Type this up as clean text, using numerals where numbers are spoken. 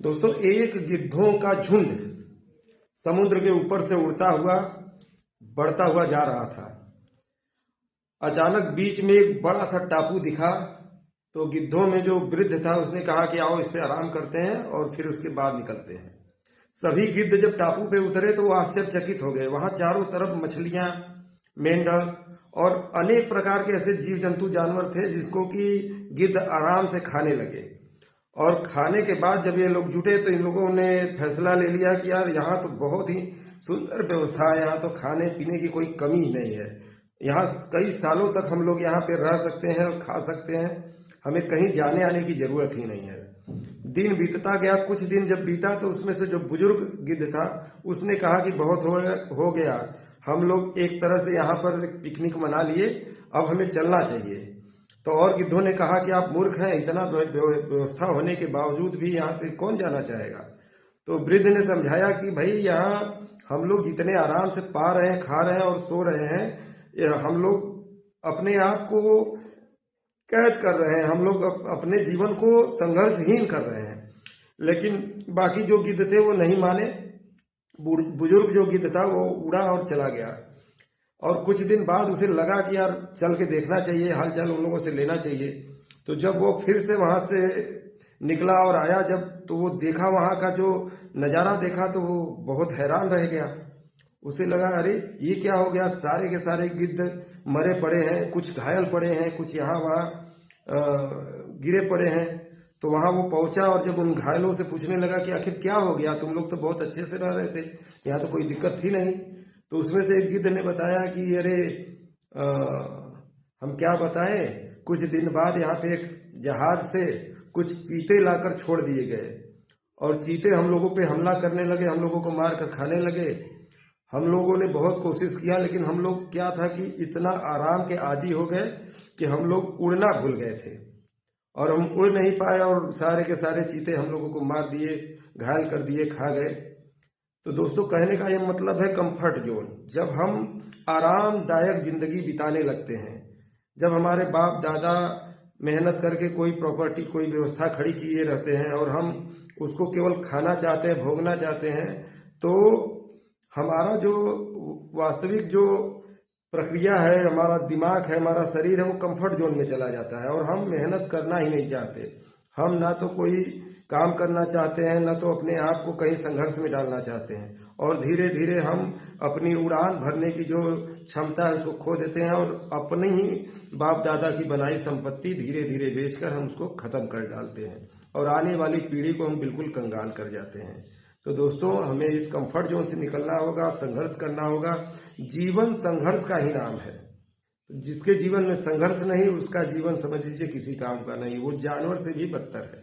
दोस्तों, एक गिद्धों का झुंड समुद्र के ऊपर से उड़ता हुआ बढ़ता हुआ जा रहा था। अचानक बीच में एक बड़ा सा टापू दिखा। तो गिद्धों में जो वृद्ध था उसने कहा कि आओ इस पे आराम करते हैं और फिर उसके बाद निकलते हैं। सभी गिद्ध जब टापू पे उतरे तो वो आश्चर्यचकित हो गए। वहां चारों तरफ मछलियां, मेंढक और अनेक प्रकार के ऐसे जीव जंतु जानवर थे जिसको कि गिद्ध आराम से खाने लगे। और खाने के बाद जब ये लोग जुटे तो इन लोगों ने फैसला ले लिया कि यार यहाँ तो बहुत ही सुंदर व्यवस्था है, यहाँ तो खाने पीने की कोई कमी ही नहीं है, यहाँ कई सालों तक हम लोग यहाँ पे रह सकते हैं और खा सकते हैं, हमें कहीं जाने आने की जरूरत ही नहीं है। दिन बीतता गया। कुछ दिन जब बीता तो उसमें से जो बुजुर्ग गिद्ध था उसने कहा कि बहुत हो गया, हम लोग एक तरह से यहाँ पर पिकनिक मना लिए, अब हमें चलना चाहिए। तो और गिद्धों ने कहा कि आप मूर्ख हैं, इतना व्यवस्था होने के बावजूद भी यहाँ से कौन जाना चाहेगा। तो वृद्ध ने समझाया कि भाई यहाँ हम लोग जितने आराम से पा रहे हैं, खा रहे हैं और सो रहे हैं, हम लोग अपने आप को कैद कर रहे हैं, हम लोग अपने जीवन को संघर्षहीन कर रहे हैं। लेकिन बाकी जो गिद्ध थे वो नहीं माने। बुजुर्ग जो गिद्ध था वो उड़ा और चला गया। और कुछ दिन बाद उसे लगा कि यार चल के देखना चाहिए, हालचाल उन लोगों से लेना चाहिए। तो जब वो फिर से वहां से निकला और आया जब, तो वो देखा वहां का जो नज़ारा देखा तो वो बहुत हैरान रह गया। उसे लगा अरे ये क्या हो गया, सारे के सारे गिद्ध मरे पड़े हैं, कुछ घायल पड़े हैं, कुछ यहाँ वहाँ गिरे पड़े हैं। तो वहां वो पहुंचा और जब उन घायलों से पूछने लगा कि आखिर क्या हो गया, तुम लोग तो बहुत अच्छे से रह रहे थे, यहाँ तो कोई दिक्कत थी नहीं। तो उसमें से एक गिद्ध ने बताया कि अरे हम क्या बताएं, कुछ दिन बाद यहाँ पे एक जहाज से कुछ चीते लाकर छोड़ दिए गए और चीते हम लोगों पे हमला करने लगे, हम लोगों को मार कर खाने लगे। हम लोगों ने बहुत कोशिश किया लेकिन हम लोग क्या था कि इतना आराम के आदी हो गए कि हम लोग उड़ना भूल गए थे और हम उड़ नहीं पाए और सारे के सारे चीते हम लोगों को मार दिए, घायल कर दिए, खा गए। तो दोस्तों, कहने का यह मतलब है कंफर्ट जोन। जब हम आरामदायक जिंदगी बिताने लगते हैं, जब हमारे बाप दादा मेहनत करके कोई प्रॉपर्टी, कोई व्यवस्था खड़ी किए रहते हैं और हम उसको केवल खाना चाहते हैं, भोगना चाहते हैं, तो हमारा जो वास्तविक जो प्रक्रिया है, हमारा दिमाग है, हमारा शरीर है, वो कंफर्ट जोन में चला जाता है और हम मेहनत करना ही नहीं चाहते। हम ना तो कोई काम करना चाहते हैं, ना तो अपने आप को कहीं संघर्ष में डालना चाहते हैं और धीरे धीरे हम अपनी उड़ान भरने की जो क्षमता है उसको खो देते हैं और अपने ही बाप दादा की बनाई संपत्ति धीरे धीरे बेचकर हम उसको खत्म कर डालते हैं और आने वाली पीढ़ी को हम बिल्कुल कंगाल कर जाते हैं। तो दोस्तों, हमें इस कंफर्ट जोन से निकलना होगा, संघर्ष करना होगा। जीवन संघर्ष का ही नाम है। जिसके जीवन में संघर्ष नहीं, उसका जीवन समझ लीजिए किसी काम का नहीं, वो जानवर से भी बदतर है।